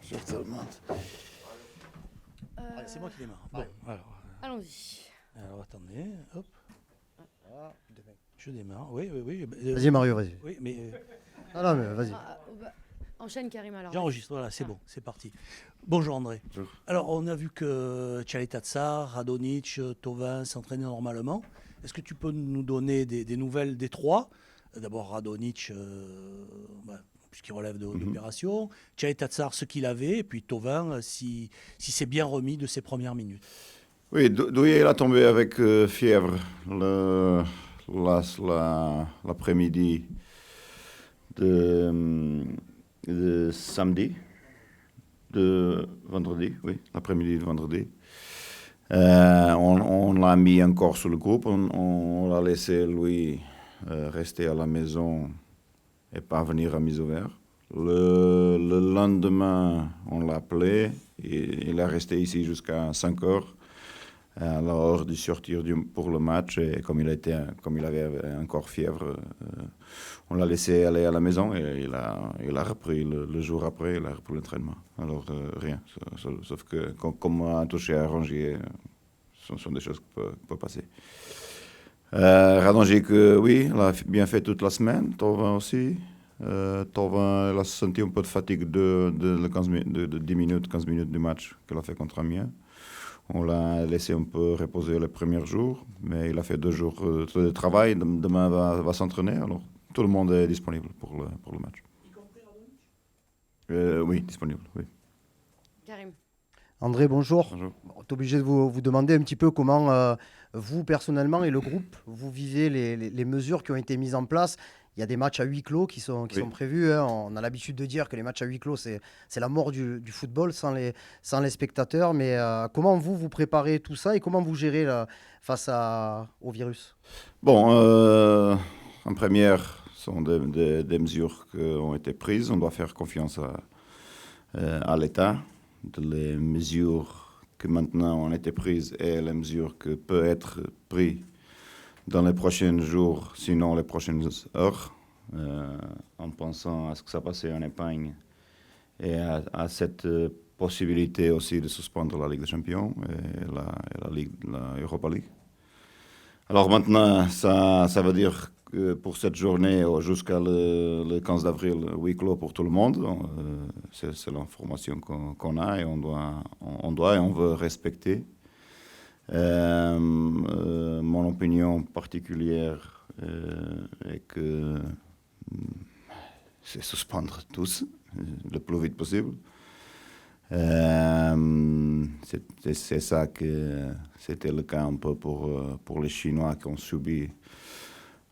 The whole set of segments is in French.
Je te demande. Allez, c'est moi qui démarre. Bon, Allons-y. alors attendez, hop. Je démarre. Oui. Vas-y Mario, vas-y. Oui, mais Non, mais vas-y. Enchaîne Karim alors. j'enregistre, voilà, c'est bon, c'est parti. Bonjour André. Bonjour. Alors, on a vu que Tchaletatsar, Radonjic, Thauvin s'entraînaient normalement. Est-ce que tu peux nous donner des nouvelles des trois? D'abord Radonjic, puisqu'il relève de l'opération. Tchaletatsar, ce qu'il avait. Et puis Thauvin, si s'est bien remis de ses premières minutes. Oui, Douillet il a tombé avec fièvre l'après-midi de samedi, de vendredi, oui, l'après-midi de vendredi. On l'a mis encore sur le groupe, on l'a laissé lui rester à la maison et pas venir à mise au vert. Le lendemain, on l'a appelé, et il est resté ici jusqu'à 5 heures. À l'heure de sortir pour le match, et comme il avait encore fièvre, on l'a laissé aller à la maison et il a repris le jour après, il a repris l'entraînement. Alors rien, sauf que comme un touché à Rongier, ce sont des choses qui peuvent passer. Radonjic, oui, il a bien fait toute la semaine, Thauvin aussi. Thauvin, il a senti un peu de fatigue de 10 minutes, 15 minutes du match qu'il a fait contre Amiens. On l'a laissé un peu reposer les premiers jours, mais il a fait 2 jours de travail. Demain, va s'entraîner. Alors, tout le monde est disponible pour le match. Y compris Radonjic ? Oui, disponible, oui. Karim. André, bonjour. Bonjour. On est obligé de vous demander un petit peu comment vous, personnellement, et le groupe, vous vivez les mesures qui ont été mises en place. Il y a des matchs à huis clos qui sont prévus. Hein. On a l'habitude de dire que les matchs à huis clos, c'est la mort du football sans les spectateurs. Mais comment vous préparez tout ça et comment vous gérez face au virus? Bon, en première, ce sont des mesures qui ont été prises. On doit faire confiance à l'État. Les mesures que maintenant ont été prises et les mesures que peuvent être prises dans les prochains jours, sinon les prochaines heures, en pensant à ce que ça passait en Espagne et à cette possibilité aussi de suspendre la Ligue des Champions et la Europa League. Alors maintenant, ça veut dire que pour cette journée jusqu'à le 15 d'avril, huis clos pour tout le monde. C'est l'information qu'on a et on doit et on veut respecter. Mon opinion particulière est que c'est suspendre tous le plus vite possible. C'est ça que c'était le cas un peu pour les Chinois qui ont subi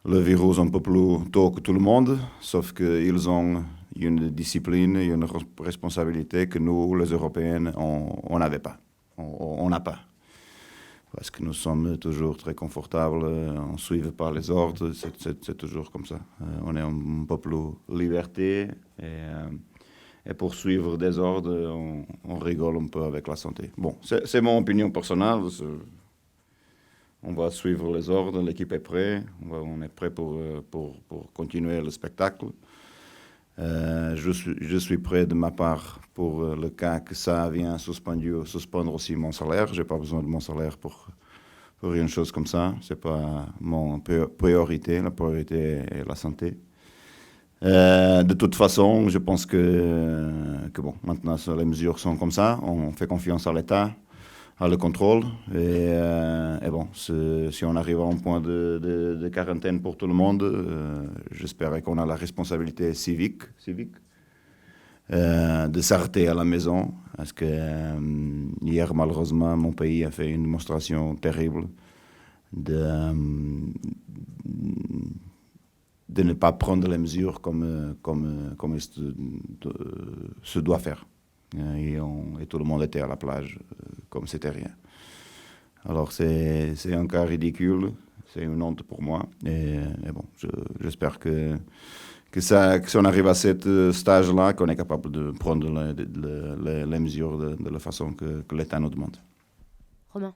le virus un peu plus tôt que tout le monde, sauf qu'ils ont une discipline et une responsabilité que nous, les Européens, on n'avait pas. On n'a pas. Parce que nous sommes toujours très confortables, on ne suit pas les ordres, c'est toujours comme ça. On est un peu plus liberté et pour suivre des ordres, on rigole un peu avec la santé. Bon, c'est mon opinion personnelle. On va suivre les ordres, l'équipe est prête, on est prêt pour continuer le spectacle. Je suis prêt de ma part pour le cas que ça vient suspendre aussi mon salaire. Je n'ai pas besoin de mon salaire pour une chose comme ça. Ce n'est pas mon priorité. La priorité est la santé. De toute façon, je pense que bon, maintenant les mesures sont comme ça. On fait confiance à l'État, à le contrôle. Et bon, si on arrive à un point de quarantaine pour tout le monde, j'espère qu'on a la responsabilité civique de s'arrêter à la maison. Parce que hier, malheureusement, mon pays a fait une démonstration terrible de ne pas prendre les mesures comme il se doit faire. Et tout le monde était à la plage comme c'était rien. Alors c'est un cas ridicule, c'est une honte pour moi. Et bon, j'espère que si on arrive à ce stage-là, qu'on est capable de prendre les mesures de la façon que l'État nous demande. Romain.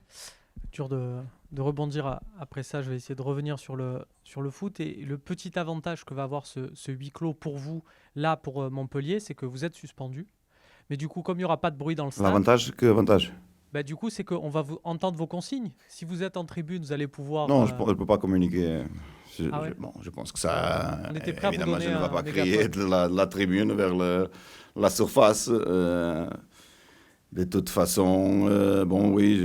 Dur de rebondir après ça. Je vais essayer de revenir sur le foot. Et le petit avantage que va avoir ce huis clos pour vous, là, pour Montpellier, c'est que vous êtes suspendu. Mais du coup, comme il n'y aura pas de bruit dans le stade, L'avantage, que avantage? du coup, c'est qu'on va entendre vos consignes. Si vous êtes en tribune, vous allez pouvoir... Non, je ne peux pas communiquer. Ah ouais. Je pense que ça... On était prêt à vous évidemment, donner je ne vais un pas mégaphone. crier de la tribune vers la surface. De toute façon, oui,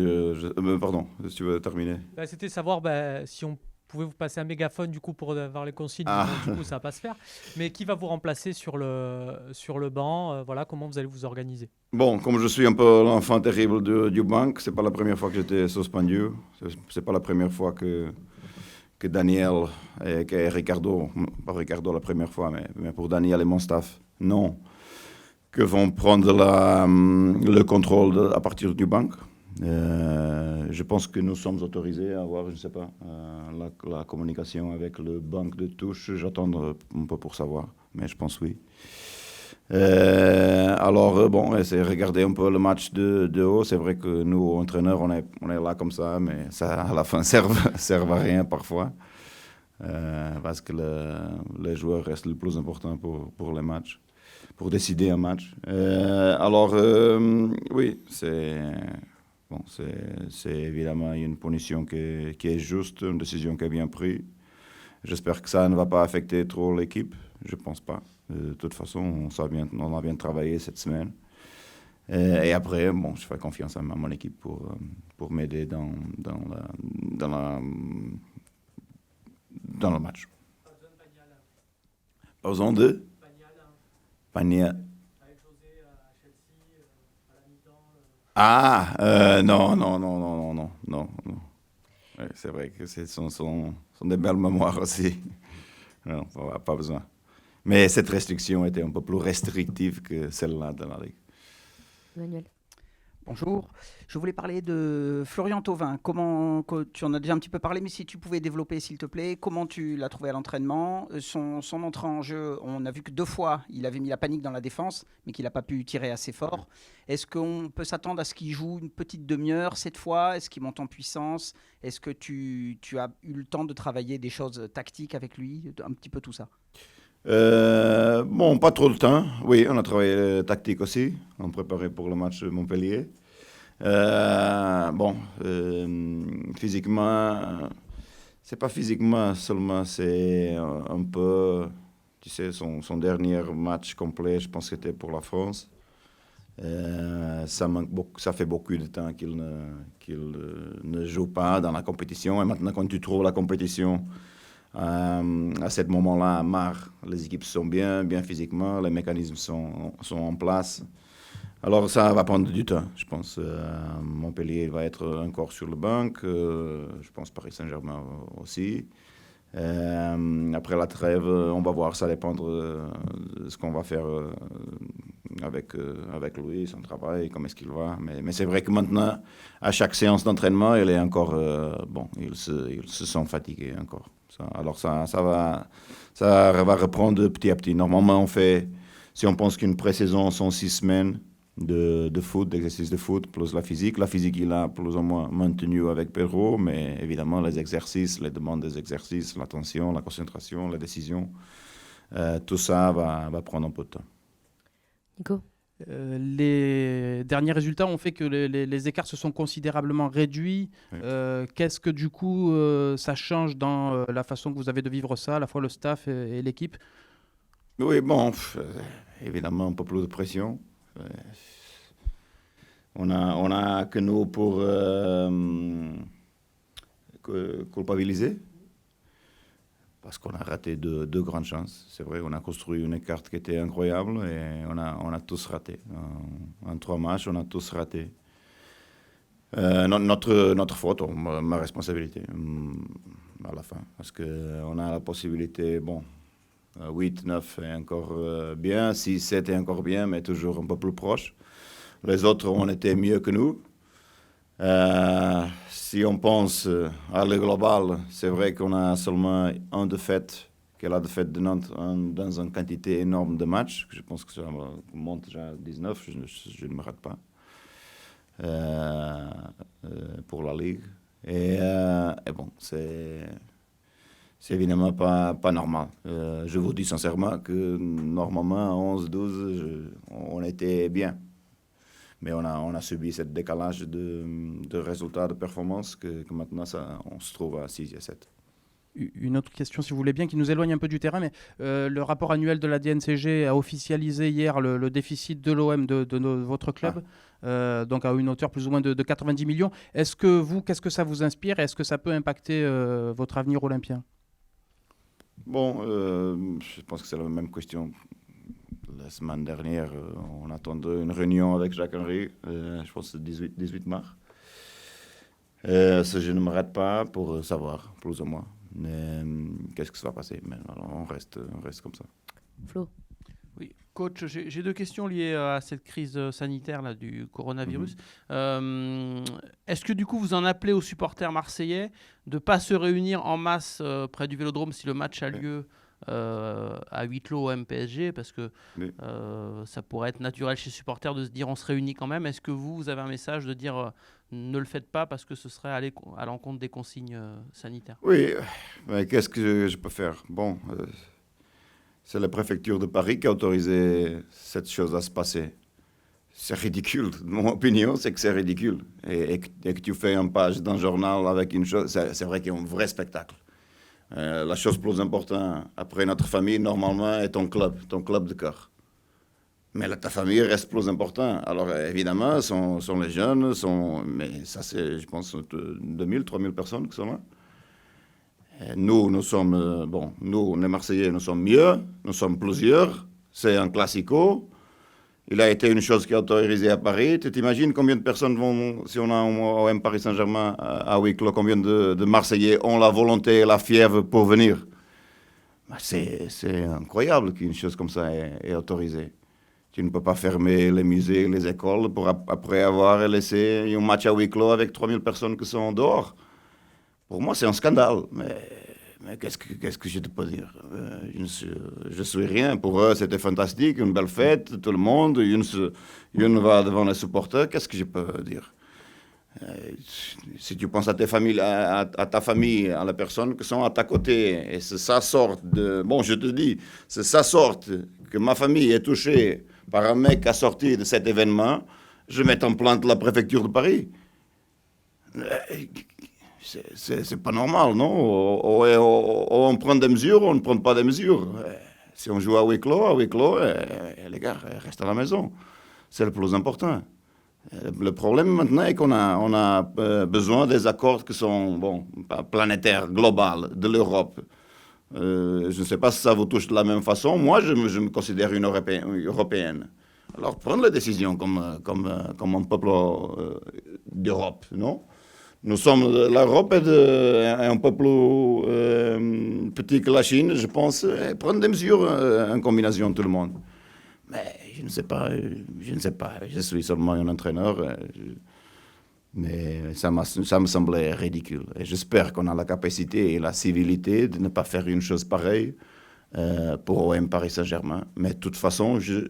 pardon, si tu veux terminer. C'était savoir si on pouvait vous passer un mégaphone du coup pour avoir les consignes. Ah. Bon, du coup, ça va pas se faire. Mais qui va vous remplacer sur le banc, voilà, comment vous allez vous organiser? Bon, comme je suis un peu l'enfant terrible du banc, c'est pas la première fois que j'étais suspendu. C'est pas la première fois que Daniel et que Ricardo, pas Ricardo la première fois, mais pour Daniel et mon staff, non, que vont prendre le contrôle à partir du banc. Je pense que nous sommes autorisés à avoir, je ne sais pas, la communication avec le banc de touche. J'attends un peu pour savoir, mais je pense oui. C'est regarder un peu le match de haut. C'est vrai que nous, entraîneurs, on est là comme ça, mais ça, à la fin, serve à rien parfois. Parce que les joueurs restent le plus important pour les matchs, pour décider un match. Oui, c'est évidemment une punition qui est juste, une décision qui est bien prise. J'espère que ça ne va pas affecter trop l'équipe. Je ne pense pas. De toute façon, on a bien travaillé cette semaine. Et après, je fais confiance à mon équipe pour m'aider dans le match. Pas besoin de panier. Non. Ouais, c'est vrai que ce sont des belles mémoires aussi. Non, pas besoin. Mais cette restriction était un peu plus restrictive que celle-là dans la Ligue. Emmanuel. Bonjour, je voulais parler de Florian Thauvin. Tu en as déjà un petit peu parlé, mais si tu pouvais développer s'il te plaît, comment tu l'as trouvé à l'entraînement, son entrée en jeu, on a vu que 2 fois il avait mis la panique dans la défense, mais qu'il n'a pas pu tirer assez fort. Est-ce qu'on peut s'attendre à ce qu'il joue une petite demi-heure cette fois? Est-ce qu'il monte en puissance? Est-ce que tu as eu le temps de travailler des choses tactiques avec lui? Un petit peu tout ça. Pas trop de temps. Oui, on a travaillé tactique aussi. On préparait pour le match de Montpellier. Physiquement, c'est pas physiquement seulement, c'est un peu, tu sais, son dernier match complet, je pense que c'était pour la France. Ça fait beaucoup de temps qu'il ne joue pas dans la compétition. Et maintenant, quand tu trouves la compétition, à ce moment-là, à Mar, les équipes sont bien physiquement, les mécanismes sont en place. Alors ça va prendre du temps, je pense. Montpellier va être encore sur le banc, je pense Paris Saint-Germain aussi. Après la trêve, on va voir, ça dépendre de ce qu'on va faire avec lui, son travail, comment est-ce qu'il va. Mais c'est vrai que maintenant, à chaque séance d'entraînement, il est encore, il se sent fatigué encore. Ça va reprendre petit à petit. Normalement, si on pense qu'une pré-saison sont 6 semaines de foot, d'exercice de foot, plus la physique. La physique, il a plus ou moins maintenu avec Pedro, mais évidemment, les exercices, les demandes des exercices, l'attention, la concentration, la décision, tout ça va prendre un peu de temps. Nico. Les derniers résultats ont fait que les écarts se sont considérablement réduits. Oui. Qu'est-ce que du coup ça change dans la façon que vous avez de vivre ça, à la fois le staff et l'équipe? Oui, évidemment, un peu plus de pression. On a que nous pour culpabiliser. Parce qu'on a raté deux grandes chances. C'est vrai, on a construit une carte qui était incroyable et on a tous raté. En 3 matchs, on a tous raté. Notre faute, ma responsabilité à la fin. Parce qu'on a la possibilité, 8, 9 est encore bien, 6, 7 est encore bien, mais toujours un peu plus proche. Les autres ont été mieux que nous. Si on pense à le global, c'est vrai qu'on a seulement une défaite, qui est la défaite de Nantes dans une quantité énorme de matchs. Je pense que ça monte déjà à 19, je ne me rate pas, pour la Ligue. Et c'est évidemment pas normal. Je vous dis sincèrement que normalement, à 11, 12, on était bien. Mais on a subi ce décalage de résultats, de performance, que maintenant, on se trouve à 6 et 7. Une autre question, si vous voulez bien, qui nous éloigne un peu du terrain, mais le rapport annuel de la DNCG a officialisé hier le déficit de l'OM de votre club, donc à une hauteur plus ou moins de 90 millions. Qu'est-ce que ça vous inspire et est-ce que ça peut impacter votre avenir olympien? Bon, je pense que c'est la même question. La semaine dernière, on attendait une réunion avec Jacques-Henri, je pense que c'est 18 mars. Je ne m'arrête pas pour savoir, plus ou moins, qu'est-ce qui se va passer. Mais alors, on reste comme ça. Flo. Oui, coach, j'ai deux questions liées à cette crise sanitaire là, du coronavirus. Est-ce que du coup vous en appelez aux supporters marseillais de ne pas se réunir en masse près du Vélodrome si le match a lieu à huis clos au MPSG, parce que ça pourrait être naturel chez les supporters de se dire on se réunit quand même. Est-ce que vous avez un message de dire ne le faites pas parce que ce serait aller à l'encontre des consignes sanitaires? Oui, mais qu'est-ce que je peux faire? Bon, c'est la préfecture de Paris qui a autorisé cette chose à se passer. C'est ridicule. Mon opinion, c'est que c'est ridicule. Et que tu fais une page d'un journal avec une chose, c'est vrai qu'il y a un vrai spectacle. La chose plus importante après notre famille, normalement, est ton club de cœur. Mais ta famille reste plus importante. Alors, évidemment, sont les jeunes, mais ça, c'est, je pense, 2000, 3000 personnes qui sont là. Et nous sommes, nous, les Marseillais, nous sommes mieux, nous sommes plusieurs. C'est un classico. Il a été une chose qui est autorisée à Paris. Tu t'imagines combien de personnes vont, si on a un OM Paris Saint-Germain à huis clos, combien de Marseillais ont la volonté et la fièvre pour venir? C'est incroyable qu'une chose comme ça est autorisée. Tu ne peux pas fermer les musées, les écoles pour après avoir laissé un match à huis clos avec 3000 personnes qui sont dehors. Pour moi, c'est un scandale. Mais qu'est-ce que je te peux dire? Je suis rien. Pour eux, c'était fantastique, une belle fête, tout le monde. Une va devant les supporters. Qu'est-ce que je peux dire? Si tu penses à ta famille, à les personnes qui sont à ta côté, et c'est ça sorte de... Bon, je te dis, c'est ça sorte que ma famille est touchée par un mec qui a sorti de cet événement, je mets en plainte la préfecture de Paris. C'est pas normal, non? On prend des mesures, on ne prend pas des mesures. Si on joue à huis clos, les gars, restez à la maison. C'est le plus important. Le problème maintenant est qu'on a besoin des accords qui sont planétaires, globaux, de l'Europe. Je ne sais pas si ça vous touche de la même façon. Moi, je me considère une européenne. Alors, prendre les décisions comme un peuple d'Europe, non? L'Europe est un peu plus petit que la Chine, je pense. Prendre des mesures en combinaison de tout le monde. Mais je ne sais pas. Je suis seulement un entraîneur. Mais ça me semblait ridicule. Et j'espère qu'on a la capacité et la civilité de ne pas faire une chose pareille pour OM Paris Saint-Germain. Mais de toute façon, je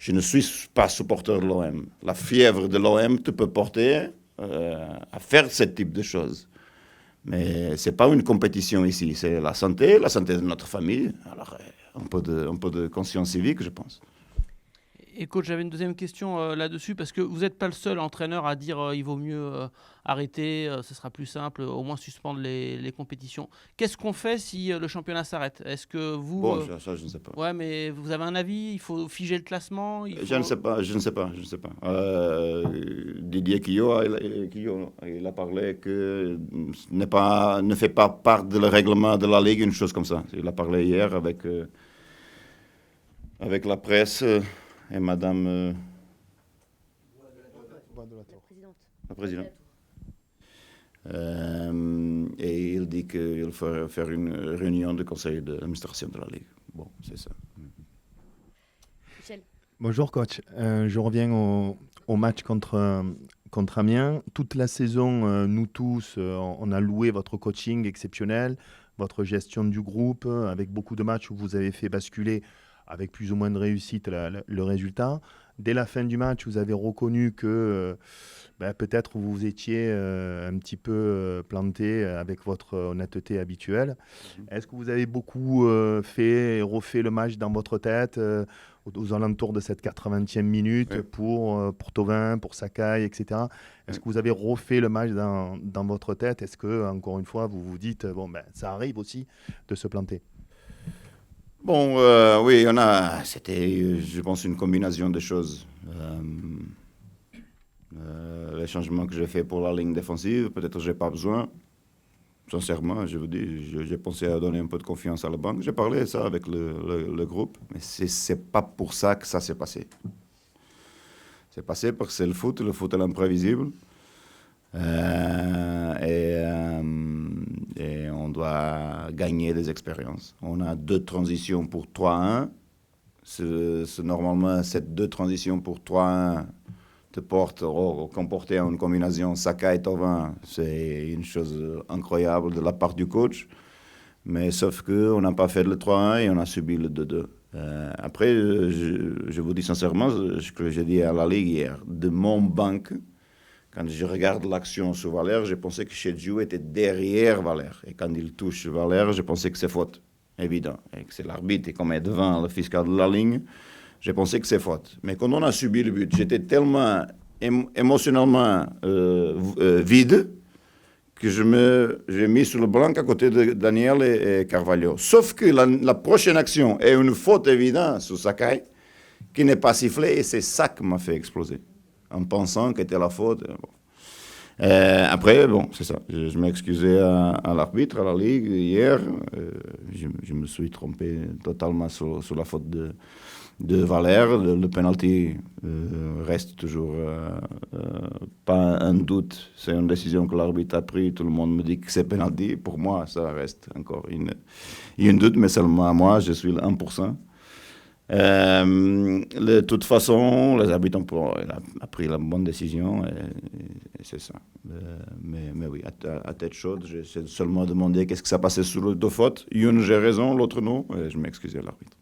ne suis pas supporter de l'OM. La fièvre de l'OM te peut porter à faire ce type de choses. Mais ce n'est pas une compétition ici. C'est la santé de notre famille. Alors, un peu de conscience civique, je pense. Et coach, j'avais une deuxième question là-dessus, parce que vous n'êtes pas le seul entraîneur à dire il vaut mieux arrêter, ce sera plus simple, au moins suspendre les compétitions. Qu'est-ce qu'on fait si le championnat s'arrête? Est-ce que vous... Bon, ça, je ne sais pas. Ouais, mais vous avez un avis? Il faut figer le classement? Je ne sais pas. Didier Quillot, il a parlé que ne fait pas part de le règlement de la Ligue, une chose comme ça. Il a parlé hier avec la presse... Et madame... la présidente. Et il dit qu'il faut faire une réunion du conseil d'administration de la Ligue. Bon, c'est ça. Michel. Bonjour coach. Je reviens au match contre Amiens. Toute la saison, nous tous, on a loué votre coaching exceptionnel, votre gestion du groupe, avec beaucoup de matchs où vous avez fait basculer avec plus ou moins de réussite le résultat. Dès la fin du match, vous avez reconnu que peut-être vous étiez un petit peu planté avec votre honnêteté habituelle. Est-ce que vous avez beaucoup fait et refait le match dans votre tête aux alentours de cette 80e minute pour Thauvin, pour Sakai, etc. Est-ce que vous avez refait le match dans votre tête? Est-ce que, encore une fois, vous vous dites, ça arrive aussi de se planter? Bon, oui, c'était, je pense, une combinaison de choses. Les changements que j'ai fait pour la ligne défensive, peut-être que je n'ai pas besoin. Sincèrement, je vous dis, j'ai pensé à donner un peu de confiance à la banque. J'ai parlé de ça avec le groupe, mais c'est pas pour ça que ça s'est passé. C'est passé parce que c'est le foot est imprévisible. Et on doit gagner des expériences. On a 2 transitions pour 3-1. Normalement, cette 2 transitions pour 3-1 te comporter une combinaison Sakai et Thauvin. C'est une chose incroyable de la part du coach. Mais sauf qu'on n'a pas fait le 3-1 et on a subi le 2-2. Après, je vous dis sincèrement, ce que j'ai dit à la Ligue hier, de mon banc, quand je regarde l'action sur Valère, j'ai pensé que Chedjou était derrière Valère. Et quand il touche Valère, je pensais que c'est faute, évident. Et que c'est l'arbitre, et comme il est devant le fiscal de la ligne, j'ai pensé que c'est faute. Mais quand on a subi le but, j'étais tellement émotionnellement vide que j'ai mis sur le blanc à côté de Daniel et Carvalho. Sauf que la prochaine action est une faute évidente sur Sakai, qui n'est pas sifflée, et c'est ça qui m'a fait exploser. En pensant que c'était la faute. Bon. Après, bon, c'est ça. Je m'excusais à l'arbitre, à la Ligue, hier. Je me suis trompé totalement sur la faute de Valère. Le penalty reste toujours pas un doute. C'est une décision que l'arbitre a prise. Tout le monde me dit que c'est penalty. Pour moi, ça reste encore une doute, mais seulement à moi, je suis le 1%. De toute façon, les arbitres ont pris la bonne décision et c'est ça. Mais oui, à tête chaude, j'ai seulement demandé qu'est-ce que ça passait sur les 2 fautes. Une, j'ai raison, l'autre non, et je m'excusais à l'arbitre.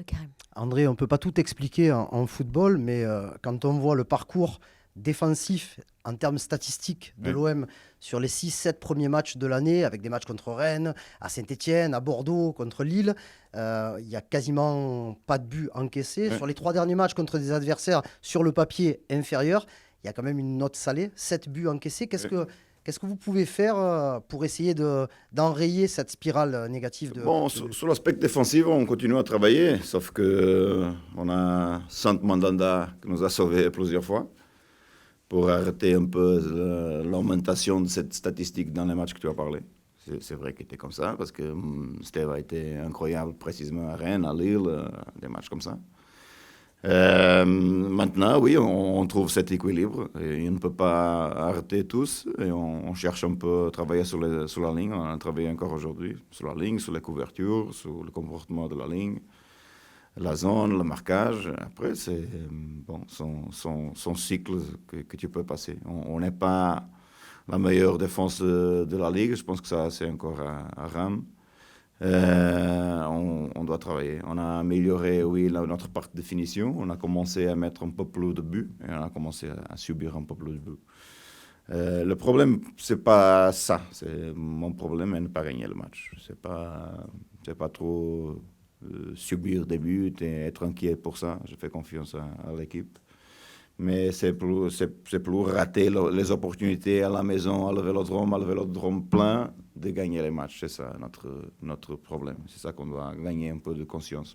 Karim. André, on ne peut pas tout expliquer en football, mais quand on voit le parcours défensif en termes statistiques de l'OM sur les 6-7 premiers matchs de l'année, avec des matchs contre Rennes, à Saint-Etienne, à Bordeaux, contre Lille, il n'y a quasiment pas de but encaissé. Sur les 3 derniers matchs contre des adversaires sur le papier inférieur, il y a quand même une note salée, 7 buts encaissés. Qu'est-ce que vous pouvez faire pour essayer d'enrayer cette spirale négative Bon, sur l'aspect défensif, on continue à travailler, sauf qu'on a Sant Mandanda qui nous a sauvés plusieurs fois pour arrêter un peu l'augmentation de cette statistique dans les matchs que tu as parlé. C'est vrai qu'il était comme ça, parce que Steve a été incroyable précisément à Rennes, à Lille, des matchs comme ça. Maintenant, oui, on trouve cet équilibre. Et on ne peut pas arrêter tous. Et on cherche un peu à travailler sur la ligne. On a travaillé encore aujourd'hui sur la ligne, sur les couvertures, sur le comportement de la ligne, la zone, le marquage. Après, c'est son cycle que tu peux passer. On n'est pas la meilleure défense de la Ligue. Je pense que ça, c'est encore à Rennes. On doit travailler. On a amélioré, oui, notre partie de finition. On a commencé à mettre un peu plus de buts et on a commencé à subir un peu plus de buts. Le problème, c'est pas ça. Mon problème est de ne pas gagner le match. C'est pas trop subir des buts et être inquiet pour ça. Je fais confiance à l'équipe. Mais c'est plus rater les opportunités à la maison, à le vélodrome plein, de gagner les matchs. C'est ça notre problème. C'est ça qu'on doit gagner un peu de conscience.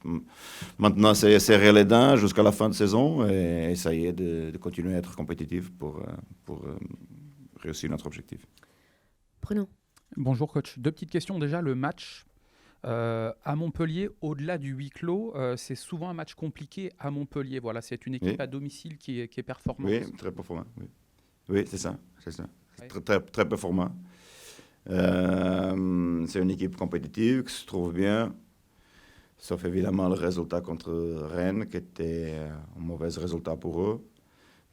Maintenant, c'est serrer les dents jusqu'à la fin de saison et essayer de continuer à être compétitif pour réussir notre objectif. Bruno. Bonjour coach. 2 petites questions. Déjà, le match à Montpellier, au-delà du huis clos, c'est souvent un match compliqué à Montpellier. Voilà, c'est une équipe à domicile qui est performante. Oui, très performant. Oui, c'est ça. Ouais. Très performant. C'est une équipe compétitive qui se trouve bien, sauf évidemment le résultat contre Rennes, qui était un mauvais résultat pour eux.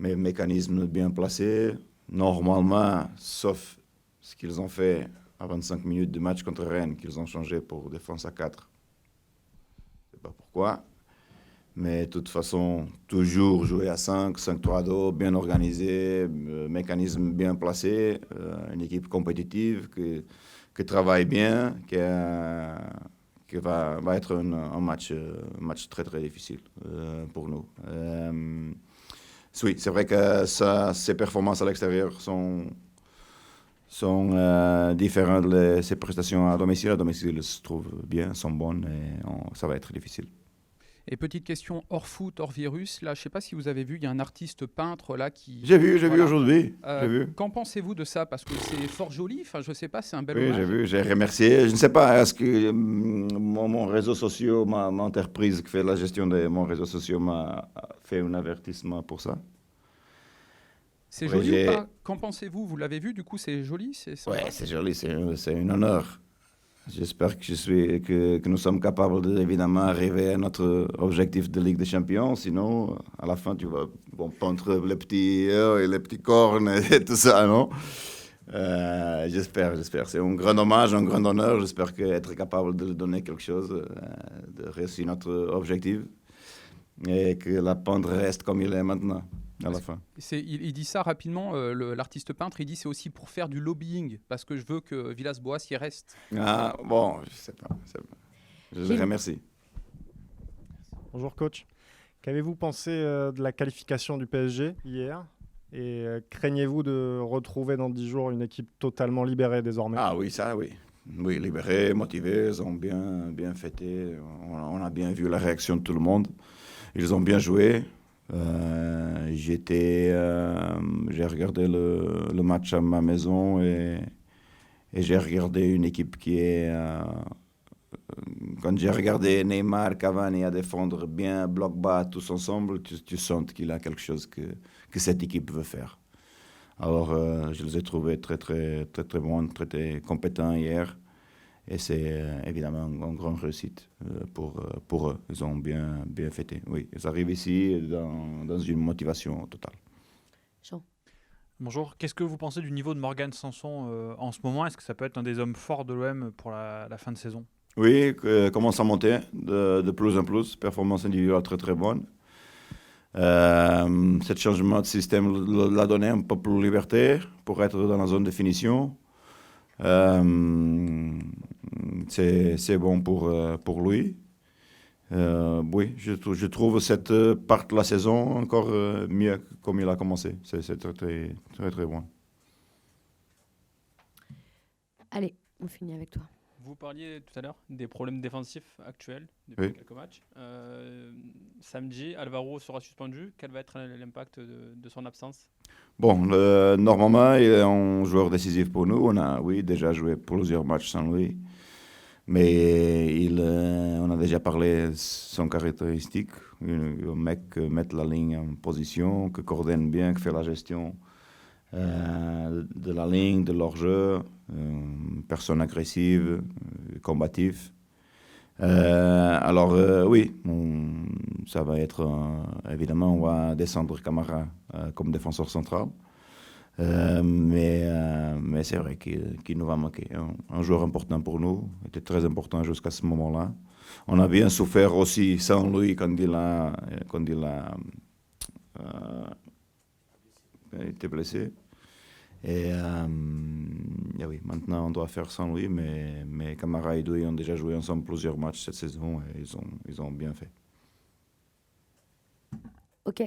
Mais mécanisme bien placé, normalement, sauf ce qu'ils ont fait à 25 minutes de match contre Rennes, qu'ils ont changé pour défense à 4. pas pourquoi. Mais de toute façon, toujours jouer à 5, 5-3-2, bien organisé, mécanisme bien placé, une équipe compétitive qui travaille bien, qui va être un match très très difficile pour nous. Oui, c'est vrai que ses performances à l'extérieur sont différentes de ses prestations à domicile. À domicile, elles se trouvent bien, sont bonnes et ça va être difficile. Et petite question hors foot, hors virus, là je ne sais pas si vous avez vu, il y a un artiste peintre là qui... J'ai vu aujourd'hui. J'ai vu. Qu'en pensez-vous de ça? Parce que c'est fort joli, enfin je ne sais pas, c'est un bel Oui, hommage. j'ai vu, j'ai remercié. Je ne sais pas, est-ce que mon réseau social, ma entreprise qui fait la gestion de mon réseau social m'a fait un avertissement pour ça? C'est Oui, joli ou pas? Qu'en pensez-vous? Vous l'avez vu, du coup c'est joli? Oui, c'est joli, c'est un honneur. J'espère que nous sommes capables évidemment arriver à notre objectif de Ligue des Champions. Sinon, à la fin, tu vas peindre les petits et les petits cornes et tout ça, non? J'espère. C'est un grand hommage, un grand honneur. J'espère être capable de donner quelque chose, de réussir notre objectif et que la pente reste comme il est maintenant. À la fin. Il dit ça rapidement, l'artiste peintre, il dit c'est aussi pour faire du lobbying, parce que je veux que Villas-Boas y reste. Ah, bon, je sais pas. Je le remercie. Bonjour coach. Qu'avez-vous pensé de la qualification du PSG hier? Et craignez-vous de retrouver dans 10 jours une équipe totalement libérée désormais? Ah oui, ça oui. Oui, libérés, motivés, ils ont bien fêté. On a bien vu la réaction de tout le monde. Ils ont bien joué. J'ai regardé le match à ma maison et j'ai regardé une équipe qui est... quand j'ai regardé Neymar, Cavani à défendre bien, bloc bas, tous ensemble, tu sens qu'il a quelque chose que cette équipe veut faire. Alors, je les ai trouvés très bons, très compétents hier. Et c'est évidemment une grande réussite pour eux. Ils ont bien fêté. Oui, ils arrivent ici dans une motivation totale. Jean. Bonjour. Qu'est-ce que vous pensez du niveau de Morgan Sanson en ce moment? Est-ce que ça peut être un des hommes forts de l'OM pour la fin de saison? Oui, commence à monter de plus en plus. Performance individuelle très bonne. Ce changement de système l'a donné un peu plus de liberté pour être dans la zone de finition. C'est bon pour lui. Oui, je trouve cette part de la saison encore mieux comme il a commencé. C'est très bon. Allez, on finit avec toi. Vous parliez tout à l'heure des problèmes défensifs actuels depuis quelques matchs. Samedi, Alvaro sera suspendu. Quel va être l'impact de son absence? Bon, normalement, il est un joueur décisif pour nous. On a, déjà joué plusieurs matchs sans lui. Mais on a déjà parlé de son caractéristique. Un mec qui met la ligne en position, qui coordonne bien, qui fait la gestion de la ligne, de leur jeu. Personne agressive, combative. Alors, oui, ça va être... évidemment, on va descendre Camara comme défenseur central. Mais c'est vrai qu'il nous va manquer. Un joueur important pour nous, était très important jusqu'à ce moment-là. On a bien souffert aussi sans lui quand il a été blessé. Et oui, maintenant on doit faire sans lui, mais Camara et Doué ont déjà joué ensemble plusieurs matchs cette saison et ils ont bien fait. Ok,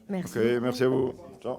merci. Ok, merci à vous. Ciao.